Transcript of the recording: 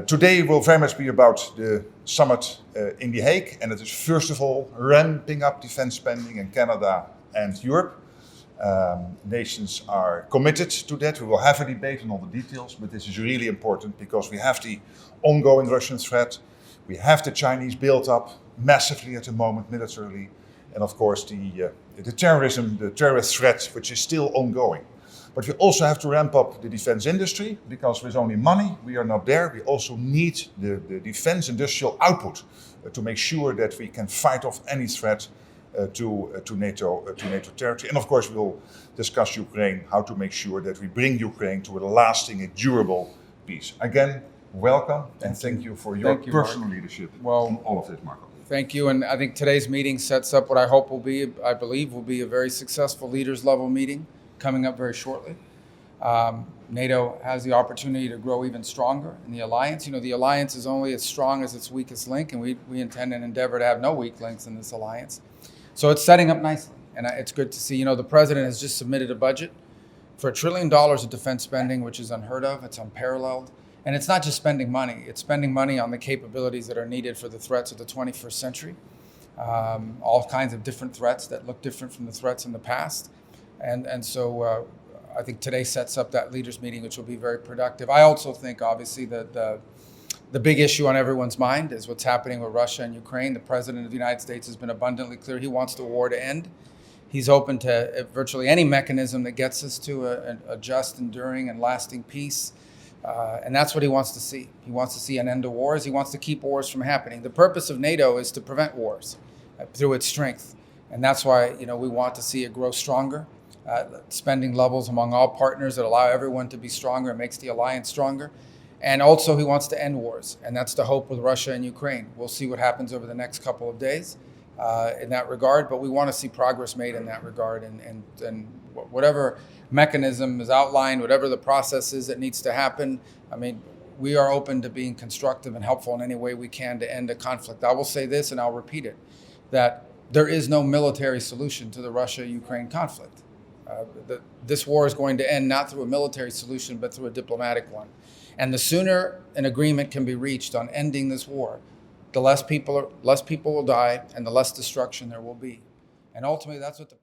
Today will very much be about the summit in The Hague, and it is first of all ramping up defense spending in Canada and Europe. Nations are committed to that. We will have a debate on all the details, but this is really important because we have the ongoing Russian threat. We have the Chinese built up massively at the moment militarily, and of course the terrorism, the terrorist threat, which is still ongoing. But we also have to ramp up the defense industry because with only money we are not there. We also need the defense industrial output to make sure that we can fight off any threat to NATO territory. And of course we will discuss Ukraine, how to make sure that we bring Ukraine to a lasting and durable peace. Again, welcome and thank you for your personal leadership on all of this, Marco. Thank you, and I think today's meeting sets up what I hope will be, I believe, will be a very successful leaders level meeting coming up very shortly. NATO has the opportunity to grow even stronger in the alliance. You know, the alliance is only as strong as its weakest link, and we intend and endeavor to have no weak links in this alliance. So it's setting up nicely, and it's good to see. You know, the president has just submitted a budget for $1 trillion of defense spending, which is unheard of. It's unparalleled. And it's not just spending money. It's spending money on the capabilities that are needed for the threats of the 21st century. All kinds of different threats that look different from the threats in the past. And so I think today sets up that leaders meeting, which will be very productive. I also think, obviously, that the big issue on everyone's mind is what's happening with Russia and Ukraine. The president of the United States has been abundantly clear. He wants the war to end. He's open to virtually any mechanism that gets us to a just, enduring, and lasting peace. And that's what he wants to see. He wants to see an end to wars. He wants to keep wars from happening. The purpose of NATO is to prevent wars through its strength. And that's why, you know, we want to see it grow stronger. Spending levels among all partners that allow everyone to be stronger. It makes the alliance stronger. And also he wants to end wars. And that's the hope with Russia and Ukraine. We'll see what happens over the next couple of days in that regard. But we want to see progress made in that regard. And whatever mechanism is outlined, whatever the process is that needs to happen, I mean, we are open to being constructive and helpful in any way we can to end a conflict. I will say this, and I'll repeat it, that there is no military solution to the Russia-Ukraine conflict. This war is going to end not through a military solution, but through a diplomatic one. And the sooner an agreement can be reached on ending this war, the less people will die and the less destruction there will be. And ultimately, that's what the